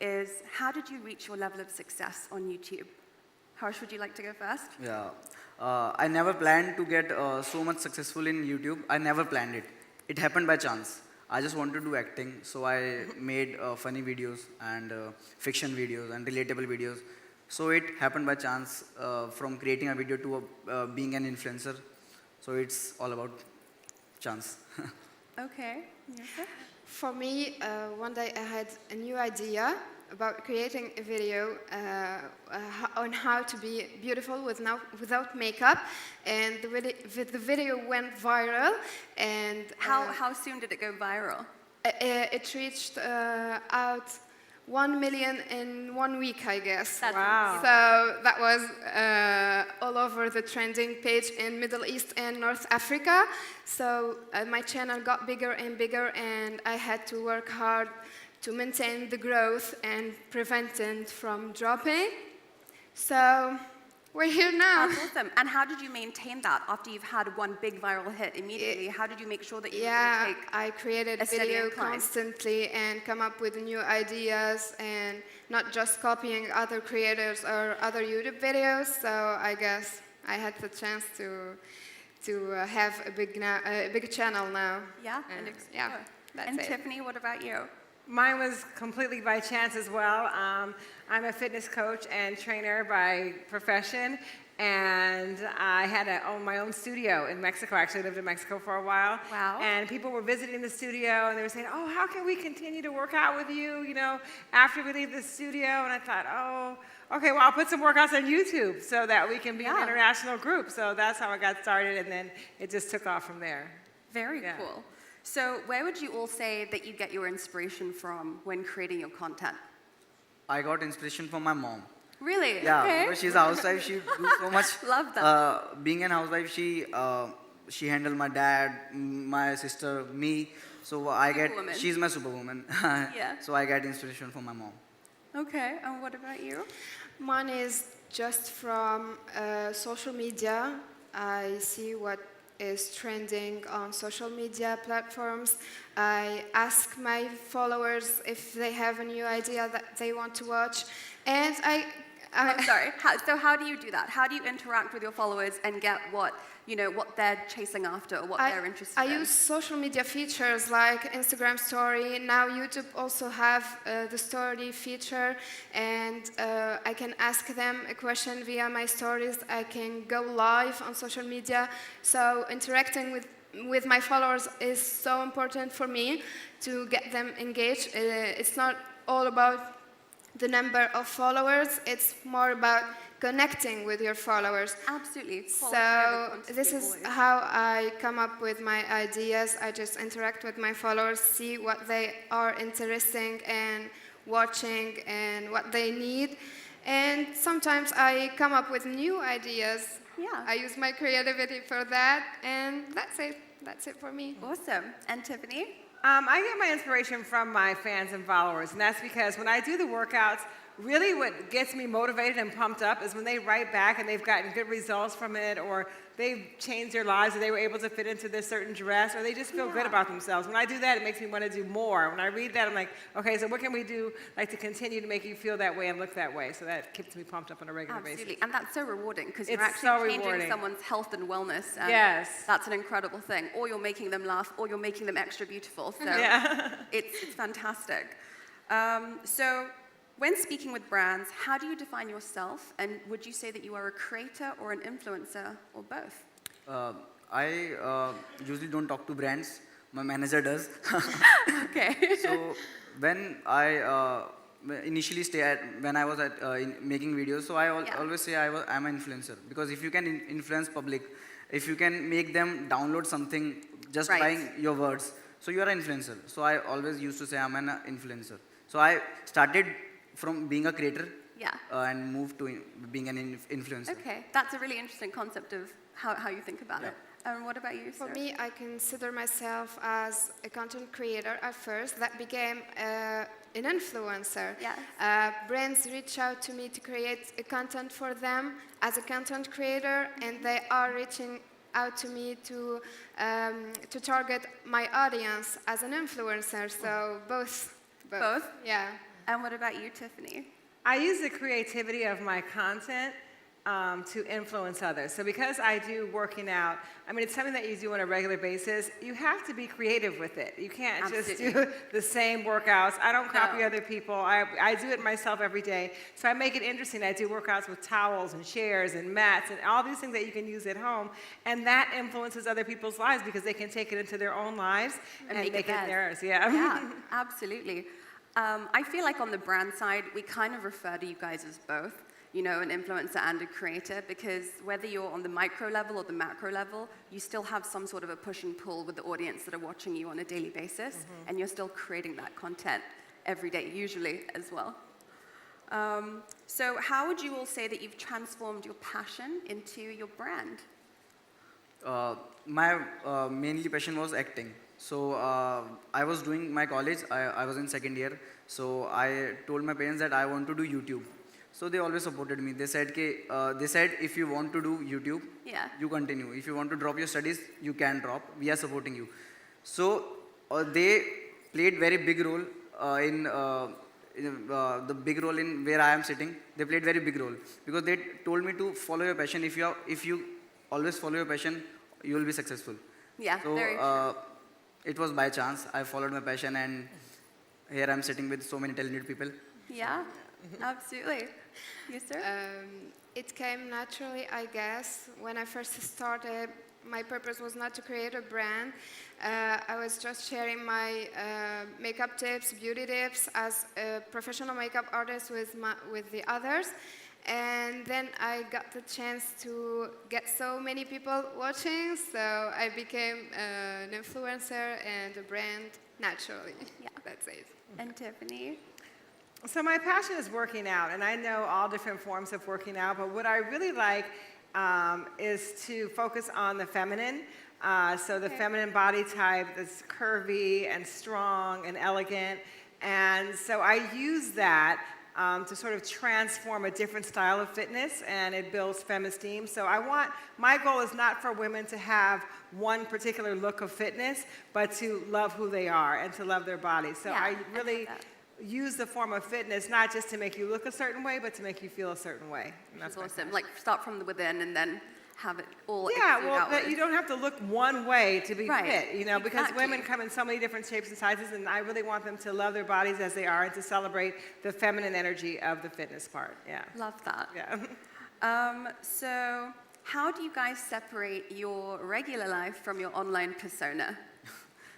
is, how did you reach your level of success on YouTube? Harsh, would you like to go first? Yeah. I never planned to get so much successful in YouTube. I never planned it. It happened by chance. I just wanted to do acting, so I made funny videos and fiction videos and relatable videos. So it happened by chance from creating a video to being an influencer. So it's all about chance. Okay. Yes, sir? For me, one day I had a new idea about creating a video on how to be beautiful without makeup, and the video went viral. And How soon did it go viral? it reached out 1 million in 1 week, I guess. Wow. So that was all over the trending page in Middle East and North Africa. So my channel got bigger and bigger, and I had to work hard to maintain the growth and prevent it from dropping. So we're here now. That's awesome. And how did you maintain that after you've had one big viral hit immediately? How did you make sure that you were going to take I created a steady video incline? constantly and come up with new ideas and not just copying other creators or other YouTube videos. So I guess I had the chance to have a big channel now. Yeah? Yeah, that's And it. Tiffany, what about you? Mine was completely by chance as well. I'm a fitness coach and trainer by profession, and I had to own my own studio in Mexico. I actually lived in Mexico for a while. Wow. And people were visiting the studio, and they were saying, oh, how can we continue to work out with you, after we leave the studio? And I thought, oh, okay, well, I'll put some workouts on YouTube so that we can be an international group. So that's how I got started, and then it just took off from there. Very cool. So where would you all say that you get your inspiration from when creating your content? I got inspiration from my mom. Really? Yeah, Okay. because she's a housewife. She do so much. Love that. Being a housewife, she handled my dad, my sister, me. So I get. Superwoman. She's my superwoman. Yeah. So I get inspiration from my mom. Okay, and what about you? Mine is just from social media. I see what is trending on social media platforms. I ask my followers if they have a new idea that they want to watch, and I'm sorry. How do you do that? How do you interact with your followers and get what they're chasing after or what they're interested I in? use social media features like Instagram Story. Now YouTube also have the Story feature, and I can ask them a question via my stories. I can go live on social media. So interacting with my followers is so important for me to get them engaged. It's not all about the number of followers. It's more about connecting with your followers. Absolutely. So this is how I come up with my ideas. I just interact with my followers, see what they are interested in watching and what they need. And sometimes I come up with new ideas. Yeah. I use my creativity for that, and that's it. That's it for me. Awesome. And Tiffany? I get my inspiration from my fans and followers, and that's because when I do the workouts, really what gets me motivated and pumped up is when they write back and they've gotten good results from it, or they've changed their lives, or they were able to fit into this certain dress, or they just feel good about themselves. When I do that, it makes me want to do more. When I read that, I'm like, okay, so what can we do to continue to make you feel that way and look that way? So that keeps me pumped up on a regular basis. Absolutely. And that's so rewarding because you're It's actually so changing rewarding. someone's health and wellness. And Yes. That's an incredible thing. Or you're making them laugh, or you're making them extra beautiful. So it's fantastic. So when speaking with brands, how do you define yourself? And would you say that you are a creator or an influencer or both? I usually don't talk to brands. My manager does. Okay. So when I initially when I was making videos, so I always say I'm an influencer, because if you can influence public, if you can make them download something just by your words, so you are an influencer. So I always used to say I'm an influencer. So I started from being a creator and moved to being an influencer. Okay, that's a really interesting concept of how you think about it. And what about you, For Sarah? me, I consider myself as a content creator at first that became an influencer. Yes. Brands reach out to me to create a content for them as a content creator, and they are reaching out to me to target my audience as an influencer. So both. Both? Yeah. And what about you, Tiffany? I use the creativity of my content to influence others. So because I do working out, I mean, it's something that you do on a regular basis. You have to be creative with it. You can't just do the same workouts. I don't copy other people. I do it myself every day. So I make it interesting. I do workouts with towels and chairs and mats and all these things that you can use at home. And that influences other people's lives because they can take it into their own lives and make it theirs. Yeah. Yeah, absolutely. I feel like on the brand side, we kind of refer to you guys as both, you know, an influencer and a creator, because whether you're on the micro level or the macro level, you still have some sort of a push and pull with the audience that are watching you on a daily basis, and you're still creating that content every day, usually as well. So how would you all say that you've transformed your passion into your brand? My mainly passion was acting. So I was doing my college, I was in second year, so I told my parents that I want to do YouTube. So they always supported me. They said, if you want to do YouTube, you continue. If you want to drop your studies, you can drop. We are supporting you. So they played very big role the big role in where I am sitting. They played very big role because they told me to follow your passion. If you always follow your passion, you will be successful. Yeah, so, very true. It was by chance. I followed my passion, and here I'm sitting with so many talented people. Yeah, absolutely. Yes, sir? It came naturally, I guess. When I first started, my purpose was not to create a brand. I was just sharing my makeup tips, beauty tips as a professional makeup artist with the others. And then I got the chance to get so many people watching, so I became an influencer and a brand naturally. Yeah, that's it. And Tiffany? So my passion is working out, and I know all different forms of working out, but what I really like is to focus on the feminine. So the feminine body type that's curvy and strong and elegant. And so I use that to sort of transform a different style of fitness, and it builds femme-esteem. So my goal is not for women to have one particular look of fitness, but to love who they are and to love their body. So I really use the form of fitness not just to make you look a certain way, but to make you feel a certain way. And that's awesome. Like start from the within and then have it all that you don't have to look one way to be fit, you know, because women come in so many different shapes and sizes, and I really want them to love their bodies as they are and to celebrate the feminine energy of the fitness part. Yeah. Love that. Yeah. So how do you guys separate your regular life from your online persona?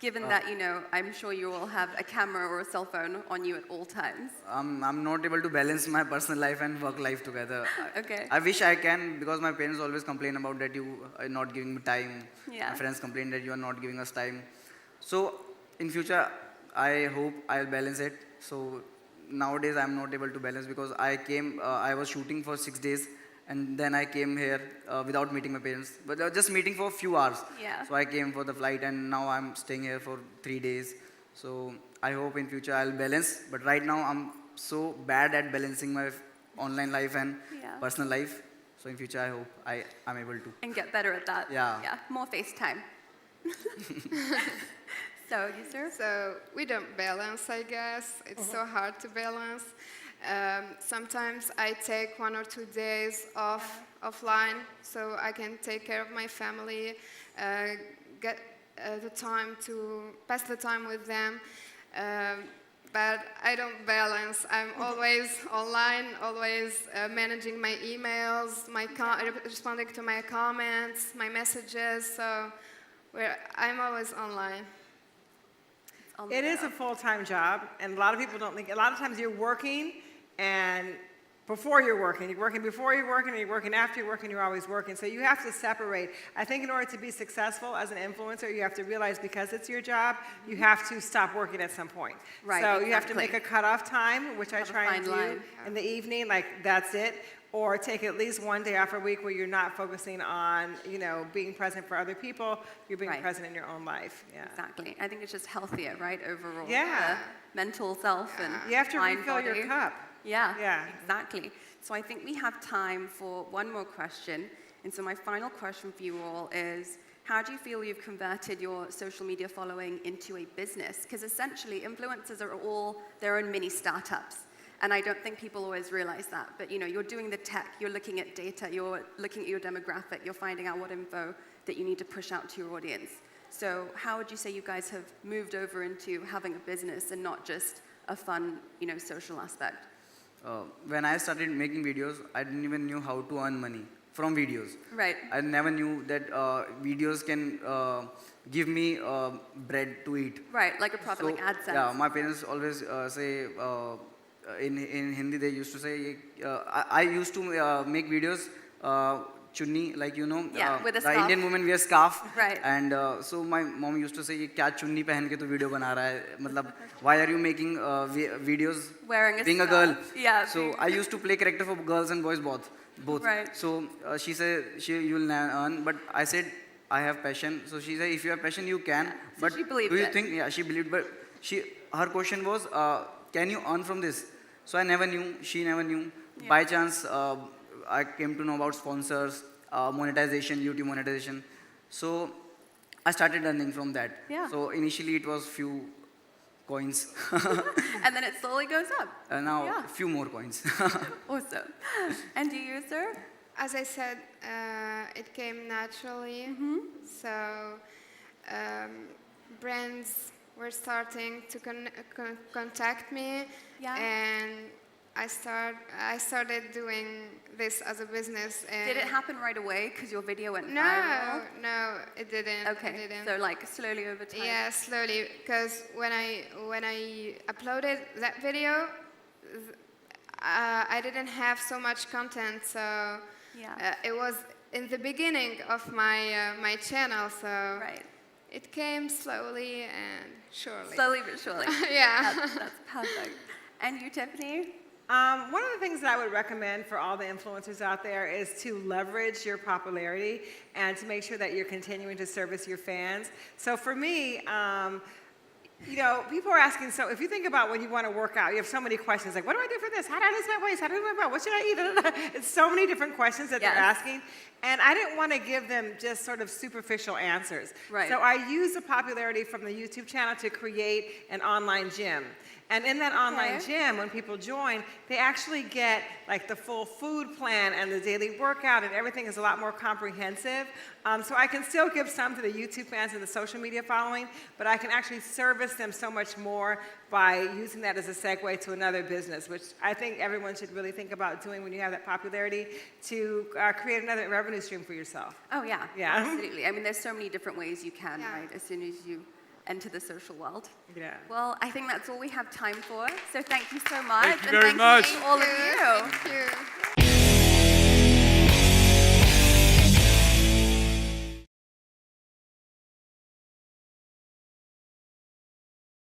Given that, you know, I'm sure you all have a camera or a cell phone on you at all times. I'm not able to balance my personal life and work life together. Okay. I wish I can, because my parents always complain about that you are not giving me time. Yeah. My friends complain that you are not giving us time. So in future, I hope I'll balance it. So nowadays I'm not able to balance because I was shooting for 6 days. And then I came here without meeting my parents, but just meeting for a few hours. Yeah. So I came for the flight, and now I'm staying here for 3 days. So I hope in future I'll balance. But right now I'm so bad at balancing my online life and personal life. So in future I hope I'm able to. And get better at that. Yeah. Yeah. More FaceTime. So you, sir? So we don't balance, I guess. It's so hard to balance. Sometimes I take 1 or 2 days offline so I can take care of my family, get the time to pass the time with them. But I don't balance. I'm always online, always managing my emails, responding to my comments, my messages. So I'm always online. It is a full-time job, and a lot of people don't think. A lot of times you're working, and before you're working before you're working, and you're working after you're working, you're always working. So you have to separate. I think in order to be successful as an influencer, you have to realize because it's your job, you have to stop working at some point. Right, so you have to make a cutoff time, which I try and do line. in the evening, like that's it. Or take at least 1 day off a week where you're not focusing on, you know, being present for other people. You're being present in your own life. Yeah. Exactly. I think it's just healthier, right, overall. Yeah. The mental self and You have to mind, refill body. your cup. Yeah. Yeah. Exactly. So I think we have time for one more question. And so my final question for you all is, how do you feel you've converted your social media following into a business? Because essentially, influencers are all their own mini startups. And I don't think people always realize that. But you're doing the tech, you're looking at data, you're looking at your demographic, you're finding out what info that you need to push out to your audience. So how would you say you guys have moved over into having a business and not just a fun, social aspect? When I started making videos, I didn't even knew how to earn money from videos. Right. I never knew that videos can give me bread to eat. Right, like a profit, like AdSense. Yeah, my parents always say, in Hindi they used to say, I used to make videos, chunni, like with a the scarf. Indian women wear scarf. Right. And so my mom used to say, ये क्या चुन्नी पहन के तू video बना रहा है? मतलब, why are you making videos Wearing a being a scarf. girl? Yeah. So I used to play character for girls and boys both. Right. So she said, you'll never earn, but I said, I have passion. So she said, if you have passion, you can. So but she believed do you it. think? Yeah, she believed. But her question was, can you earn from this? So I never knew. She never knew. Yeah. By chance, I came to know about sponsors, monetization, YouTube monetization. So I started earning from that. Yeah. So initially it was few coins. And then it slowly goes up. Now Yeah. few more coins. Awesome. And do you, sir? As I said, it came naturally. So brands were starting to contact me, Yeah. and I started doing this as a business. And Did it happen right away because your video went No, viral? no, it didn't. Okay, It didn't. so like slowly over time. Yeah, slowly, because when I uploaded that video, I didn't have so much content, so Yeah. it was in the beginning of my channel, so Right. it came slowly and surely. Slowly but surely. Yeah. That's perfect. And you, Tiffany? One of the things that I would recommend for all the influencers out there is to leverage your popularity and to make sure that you're continuing to service your fans. So for me, people are asking, so if you think about when you want to work out, you have so many questions, like, what do I do for this? How do I lose my waist? How do I do my butt? What should I eat? It's so many different questions that they're Yes. asking. And I didn't want to give them just sort of superficial answers. Right. So I used the popularity from the YouTube channel to create an online gym. And in that online gym, when people join, they actually get like the full food plan and the daily workout, and everything is a lot more comprehensive. So I can still give some to the YouTube fans and the social media following, but I can actually service them so much more by using that as a segue to another business, which I think everyone should really think about doing when you have that popularity, to create another revenue stream for yourself. Oh, yeah. Yeah. Absolutely. I mean, there's so many different ways you can, Yeah. right, as soon as you enter the social world. Yeah. Well, I think that's all we have time for. So thank you so much. Thank you very and much. thank you to all of you. Thank you.